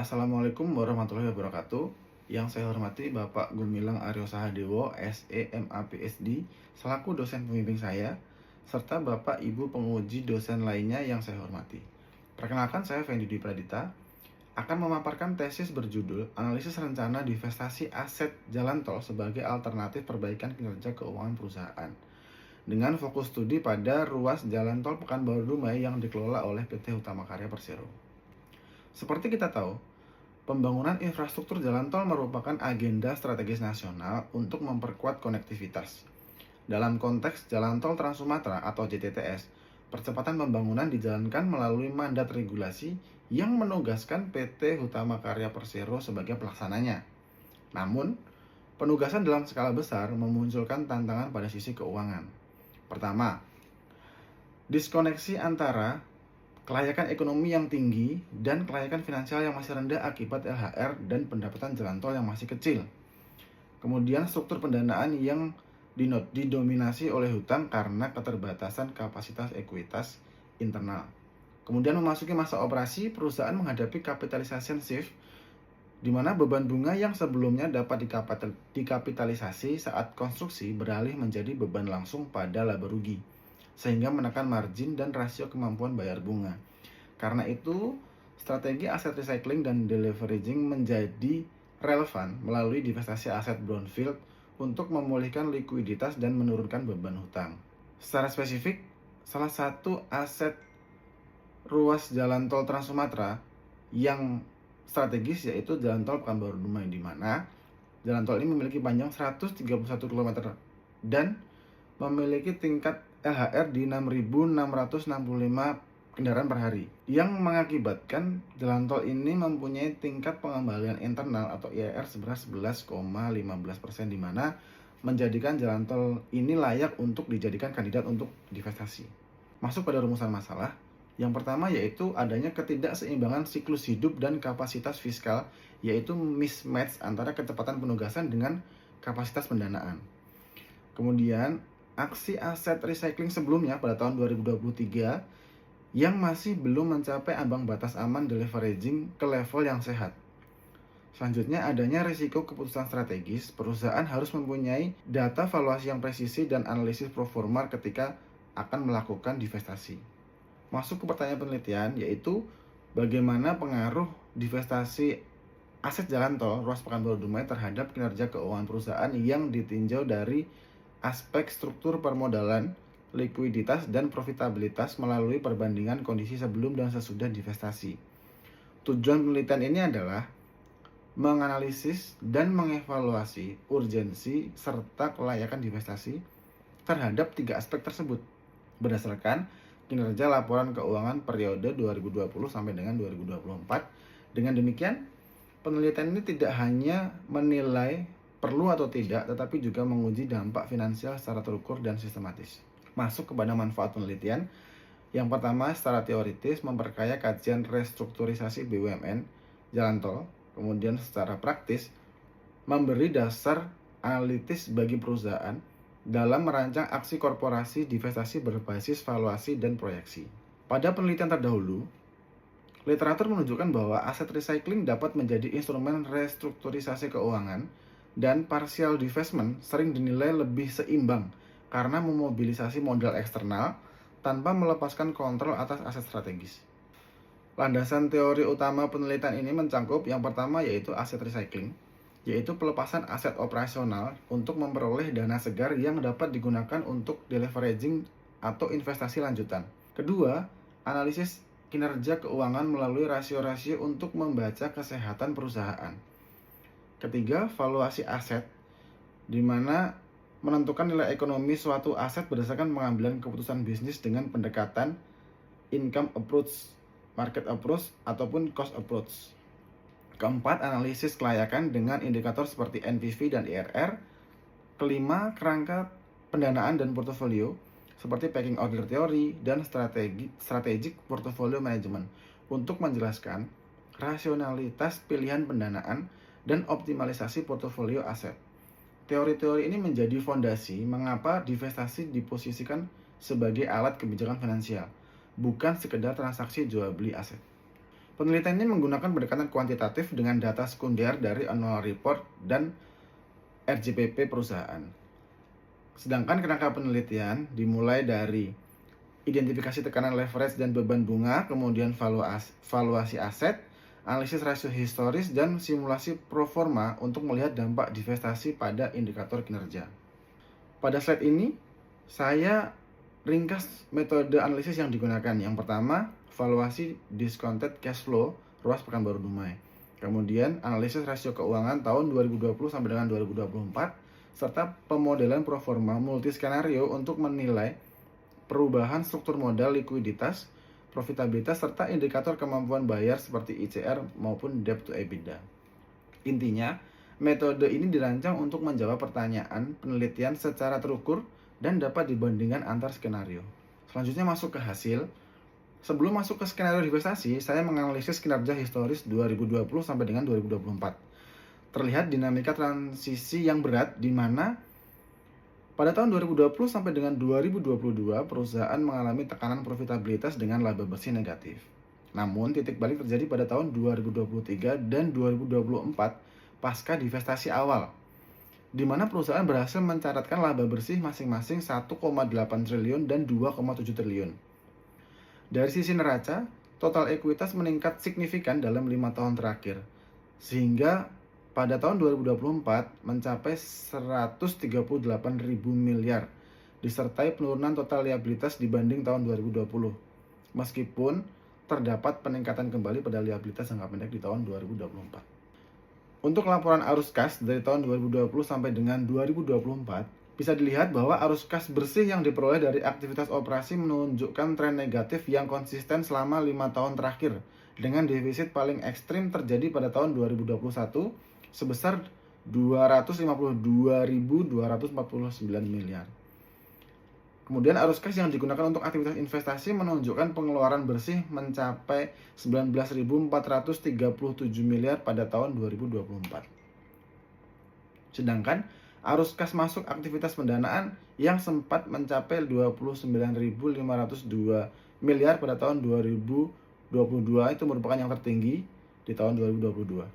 Assalamualaikum warahmatullahi wabarakatuh. Yang saya hormati Bapak Gumilang Aryo Sahadewo, SEMAPSD, selaku dosen pembimbing saya, serta Bapak Ibu penguji dosen lainnya yang saya hormati. Perkenalkan, saya Fendi Dwi Pradita, akan memaparkan tesis berjudul Analisis Rencana Divestasi Aset Jalan Tol sebagai Alternatif Perbaikan Kinerja Keuangan Perusahaan, dengan fokus studi pada ruas Jalan Tol Pekanbaru Dumai yang dikelola oleh PT Hutama Karya Persero. Seperti kita tahu, pembangunan infrastruktur jalan tol merupakan agenda strategis nasional untuk memperkuat konektivitas. Dalam konteks Jalan Tol Trans Sumatera atau JTTS, percepatan pembangunan dijalankan melalui mandat regulasi yang menugaskan PT Hutama Karya Persero sebagai pelaksananya. Namun, penugasan dalam skala besar memunculkan tantangan pada sisi keuangan. Pertama, diskoneksi antara kelayakan ekonomi yang tinggi dan kelayakan finansial yang masih rendah akibat LHR dan pendapatan jalan tol yang masih kecil. Kemudian struktur pendanaan yang didominasi oleh hutang karena keterbatasan kapasitas ekuitas internal. Kemudian memasuki masa operasi, perusahaan menghadapi capitalization shift, di mana beban bunga yang sebelumnya dapat dikapitalisasi saat konstruksi beralih menjadi beban langsung pada laba rugi, sehingga menekan margin dan rasio kemampuan bayar bunga. Karena itu, strategi aset recycling dan deleveraging menjadi relevan melalui divestasi aset brownfield untuk memulihkan likuiditas dan menurunkan beban hutang. Secara spesifik, salah satu aset ruas Jalan Tol Trans Sumatera yang strategis yaitu Jalan Tol Pekanbaru Dumai, di mana jalan tol ini memiliki panjang 131 km dan memiliki tingkat LHR di 6.665 kendaraan per hari, yang mengakibatkan jalan tol ini mempunyai tingkat pengembalian internal atau IRR sebesar 11,15%, di mana menjadikan jalan tol ini layak untuk dijadikan kandidat untuk divestasi. Masuk pada rumusan masalah. Yang pertama yaitu adanya ketidakseimbangan siklus hidup dan kapasitas fiskal, yaitu mismatch antara kecepatan penugasan dengan kapasitas pendanaan. Kemudian, aksi aset recycling sebelumnya pada tahun 2023 yang masih belum mencapai ambang batas aman deleveraging ke level yang sehat. Selanjutnya, adanya risiko keputusan strategis. Perusahaan harus mempunyai data valuasi yang presisi dan analisis pro forma ketika akan melakukan divestasi. Masuk ke pertanyaan penelitian, yaitu bagaimana pengaruh divestasi aset jalan tol ruas Pekanbaru Dumai terhadap kinerja keuangan perusahaan yang ditinjau dari aspek struktur permodalan, likuiditas, dan profitabilitas melalui perbandingan kondisi sebelum dan sesudah divestasi. Tujuan penelitian ini adalah menganalisis dan mengevaluasi urgensi serta kelayakan divestasi terhadap tiga aspek tersebut berdasarkan kinerja laporan keuangan periode 2020 sampai dengan 2024. Dengan demikian, penelitian ini tidak hanya menilai perlu atau tidak, tetapi juga menguji dampak finansial secara terukur dan sistematis. Masuk kepada manfaat penelitian. Yang pertama, secara teoritis memperkaya kajian restrukturisasi BUMN jalan tol. Kemudian secara praktis memberi dasar analitis bagi perusahaan dalam merancang aksi korporasi divestasi berbasis valuasi dan proyeksi. Pada penelitian terdahulu, literatur menunjukkan bahwa aset recycling dapat menjadi instrumen restrukturisasi keuangan, dan partial divestment sering dinilai lebih seimbang karena memobilisasi modal eksternal tanpa melepaskan kontrol atas aset strategis. Landasan teori utama penelitian ini mencangkup yang pertama yaitu aset recycling, yaitu pelepasan aset operasional untuk memperoleh dana segar yang dapat digunakan untuk deleveraging atau investasi lanjutan. Kedua, analisis kinerja keuangan melalui rasio-rasio untuk membaca kesehatan perusahaan. Ketiga, valuasi aset, di mana menentukan nilai ekonomi suatu aset berdasarkan pengambilan keputusan bisnis dengan pendekatan income approach, market approach, ataupun cost approach. Keempat, analisis kelayakan dengan indikator seperti NPV dan IRR. Kelima, kerangka pendanaan dan portofolio seperti packing order theory dan strategic portfolio management untuk menjelaskan rasionalitas pilihan pendanaan dan optimalisasi portofolio aset. Teori-teori ini menjadi fondasi mengapa divestasi diposisikan sebagai alat kebijakan finansial, bukan sekedar transaksi jual beli aset. Penelitian ini menggunakan pendekatan kuantitatif dengan data sekunder dari annual report dan RJPP perusahaan. Sedangkan kerangka penelitian dimulai dari identifikasi tekanan leverage dan beban bunga, kemudian valuasi aset, analisis rasio historis, dan simulasi pro forma untuk melihat dampak divestasi pada indikator kinerja. Pada slide ini, saya ringkas metode analisis yang digunakan. Yang pertama, valuasi discounted cash flow ruas Pekanbaru Dumai. Kemudian, analisis rasio keuangan tahun 2020 sampai dengan 2024, serta pemodelan pro forma multi skenario untuk menilai perubahan struktur modal, likuiditas, profitabilitas, serta indikator kemampuan bayar seperti ICR maupun debt to EBITDA. Intinya, metode ini dirancang untuk menjawab pertanyaan penelitian secara terukur dan dapat dibandingkan antar skenario. Selanjutnya masuk ke hasil. Sebelum masuk ke skenario divestasi, saya menganalisis kinerja historis 2020 sampai dengan 2024. Terlihat dinamika transisi yang berat di mana pada tahun 2020 sampai dengan 2022 perusahaan mengalami tekanan profitabilitas dengan laba bersih negatif. Namun titik balik terjadi pada tahun 2023 dan 2024 pasca divestasi awal, di mana perusahaan berhasil mencatatkan laba bersih masing-masing 1,8 triliun dan 2,7 triliun. Dari sisi neraca, total ekuitas meningkat signifikan dalam 5 tahun terakhir, sehingga pada tahun 2024 mencapai 138.000 miliar, disertai penurunan total liabilitas dibanding tahun 2020. Meskipun terdapat peningkatan kembali pada liabilitas jangka pendek di tahun 2024. Untuk laporan arus kas dari tahun 2020 sampai dengan 2024, bisa dilihat bahwa arus kas bersih yang diperoleh dari aktivitas operasi menunjukkan tren negatif yang konsisten selama 5 tahun terakhir, dengan defisit paling ekstrim terjadi pada tahun 2021 sebesar 252.249 miliar. Kemudian arus kas yang digunakan untuk aktivitas investasi menunjukkan pengeluaran bersih mencapai 19.437 miliar pada tahun 2024. Sedangkan arus kas masuk aktivitas pendanaan yang sempat mencapai 29.502 miliar pada tahun 2022 itu merupakan yang tertinggi di tahun 2022.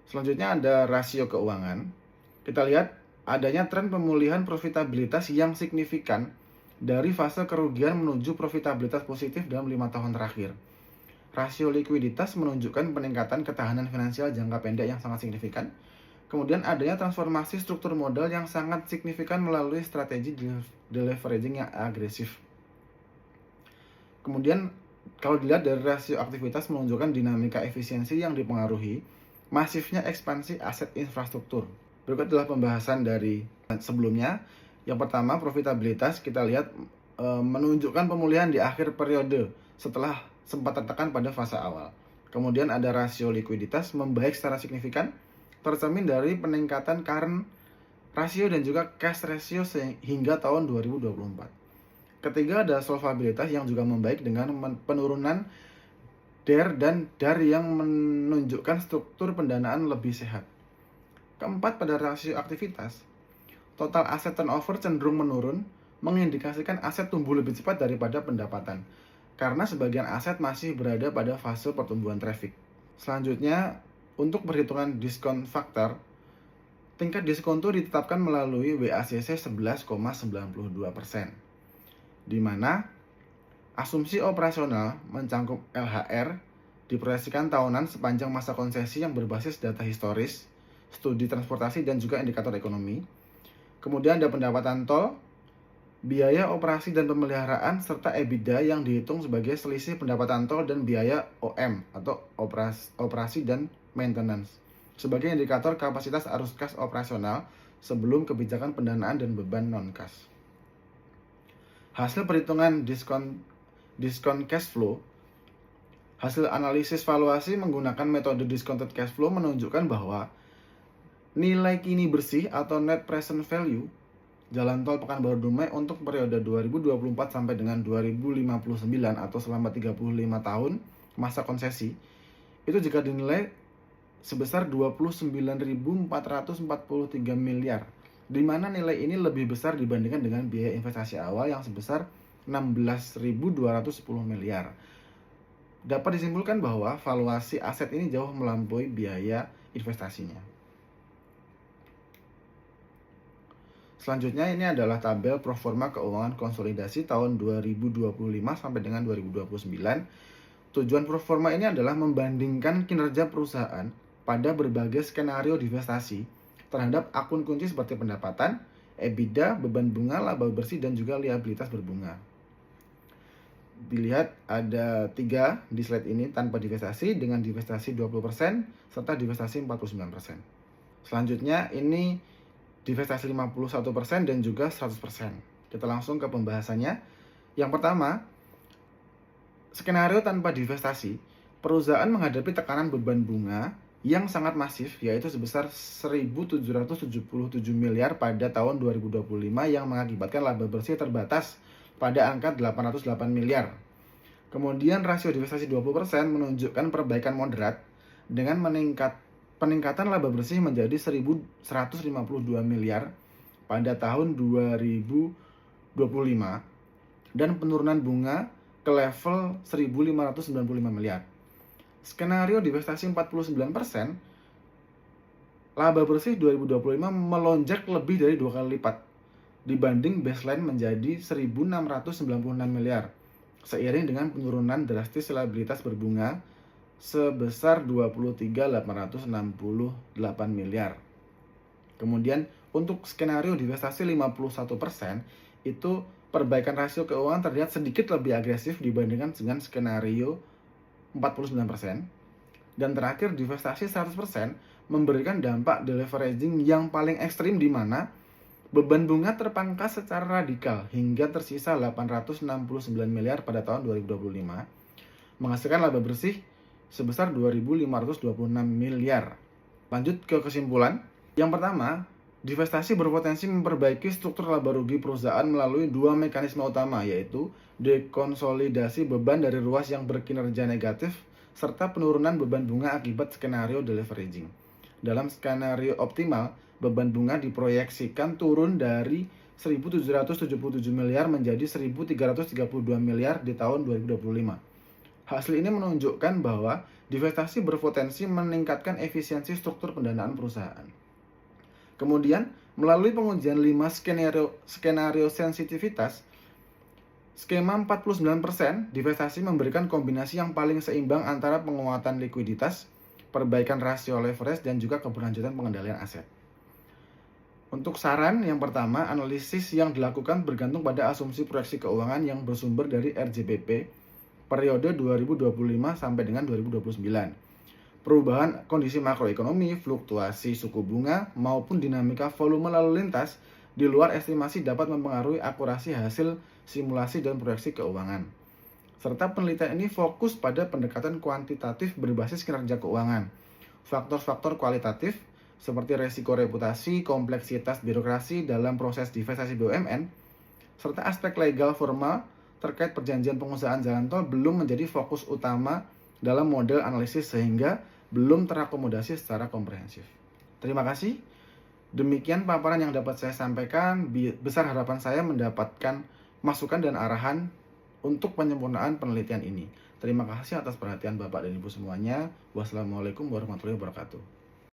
Selanjutnya ada rasio keuangan. Kita lihat adanya tren pemulihan profitabilitas yang signifikan dari fase kerugian menuju profitabilitas positif dalam 5 tahun terakhir. Rasio likuiditas menunjukkan peningkatan ketahanan finansial jangka pendek yang sangat signifikan. Kemudian adanya transformasi struktur modal yang sangat signifikan melalui strategi deleveraging yang agresif. Kemudian kalau dilihat dari rasio aktivitas menunjukkan dinamika efisiensi yang dipengaruhi masifnya ekspansi aset infrastruktur. Berikut adalah pembahasan dari sebelumnya. Yang pertama, profitabilitas kita lihat menunjukkan pemulihan di akhir periode setelah sempat tertekan pada fase awal. Kemudian ada rasio likuiditas membaik secara signifikan, tercermin dari peningkatan current ratio dan juga cash ratio hingga tahun 2024. Ketiga ada solvabilitas yang juga membaik dengan penurunan DER dan DAR yang menunjukkan struktur pendanaan lebih sehat. Keempat pada rasio aktivitas, total aset turnover cenderung menurun, mengindikasikan aset tumbuh lebih cepat daripada pendapatan, karena sebagian aset masih berada pada fase pertumbuhan traffic. Selanjutnya, untuk perhitungan diskon faktor, tingkat diskonto ditetapkan melalui WACC 11,92%, di mana asumsi operasional mencangkup LHR diproyeksikan tahunan sepanjang masa konsesi yang berbasis data historis, studi transportasi, dan juga indikator ekonomi. Kemudian ada pendapatan tol, biaya operasi dan pemeliharaan, serta EBITDA yang dihitung sebagai selisih pendapatan tol dan biaya OM atau operasi dan maintenance sebagai indikator kapasitas arus kas operasional sebelum kebijakan pendanaan dan beban non-kas. Hasil perhitungan diskon cash flow, hasil analisis valuasi menggunakan metode discounted cash flow menunjukkan bahwa nilai kini bersih atau net present value Jalan Tol Pekanbaru Dumai untuk periode 2024 sampai dengan 2059 atau selama 35 tahun masa konsesi itu jika dinilai sebesar 29.443 miliar, di mana nilai ini lebih besar dibandingkan dengan biaya investasi awal yang sebesar 16.210 miliar. Dapat disimpulkan bahwa valuasi aset ini jauh melampaui biaya investasinya. Selanjutnya ini adalah tabel proforma keuangan konsolidasi tahun 2025 sampai dengan 2029. Tujuan proforma ini adalah membandingkan kinerja perusahaan pada berbagai skenario divestasi terhadap akun kunci seperti pendapatan, EBITDA, beban bunga, laba bersih, dan juga liabilitas berbunga. Dilihat ada 3 di slide ini tanpa divestasi, dengan divestasi 20%, serta divestasi 49%. Selanjutnya ini divestasi 51% dan juga 100%. Kita langsung ke pembahasannya. Yang pertama, skenario tanpa divestasi, perusahaan menghadapi tekanan beban bunga yang sangat masif, yaitu sebesar 1.777 miliar pada tahun 2025 yang mengakibatkan laba bersih terbatas pada angka 808 miliar. Kemudian rasio divestasi 20% menunjukkan perbaikan moderat dengan peningkatan laba bersih menjadi 1.152 miliar pada tahun 2025 dan penurunan bunga ke level 1.595 miliar. Skenario divestasi 49%, laba bersih 2025 melonjak lebih dari 2 kali lipat dibanding baseline menjadi 1.696 miliar, seiring dengan penurunan drastis liabilitas berbunga sebesar 23.868 miliar. Kemudian untuk skenario divestasi 51%, itu perbaikan rasio keuangan terlihat sedikit lebih agresif dibandingkan dengan skenario 49%. Dan terakhir, divestasi 100% memberikan dampak deleveraging yang paling ekstrim, di mana beban bunga terpangkas secara radikal hingga tersisa 869 miliar pada tahun 2025, menghasilkan laba bersih sebesar 2.526 miliar. Lanjut ke kesimpulan. Yang pertama, divestasi berpotensi memperbaiki struktur laba rugi perusahaan melalui 2 mekanisme utama, yaitu dekonsolidasi beban dari ruas yang berkinerja negatif serta penurunan beban bunga akibat skenario deleveraging. Dalam skenario optimal, beban bunga diproyeksikan turun dari 1.777 miliar menjadi 1.332 miliar di tahun 2025. Hasil ini menunjukkan bahwa divestasi berpotensi meningkatkan efisiensi struktur pendanaan perusahaan. Kemudian, melalui pengujian 5 skenario sensitivitas, skema 49%, divestasi memberikan kombinasi yang paling seimbang antara penguatan likuiditas, perbaikan rasio leverage, dan juga keberlanjutan pengendalian aset. Untuk saran yang pertama, analisis yang dilakukan bergantung pada asumsi proyeksi keuangan yang bersumber dari RJBP periode 2025 sampai dengan 2029. Perubahan kondisi makroekonomi, fluktuasi suku bunga, maupun dinamika volume lalu lintas di luar estimasi dapat mempengaruhi akurasi hasil simulasi dan proyeksi keuangan. Serta penelitian ini fokus pada pendekatan kuantitatif berbasis kinerja keuangan. Faktor-faktor kualitatif seperti resiko reputasi, kompleksitas birokrasi dalam proses divestasi BUMN, serta aspek legal formal terkait perjanjian pengusahaan jalan tol belum menjadi fokus utama dalam model analisis sehingga belum terakomodasi secara komprehensif. Terima kasih. Demikian paparan yang dapat saya sampaikan. Besar harapan saya mendapatkan masukan dan arahan untuk penyempurnaan penelitian ini. Terima kasih atas perhatian Bapak dan Ibu semuanya. Wassalamualaikum warahmatullahi wabarakatuh.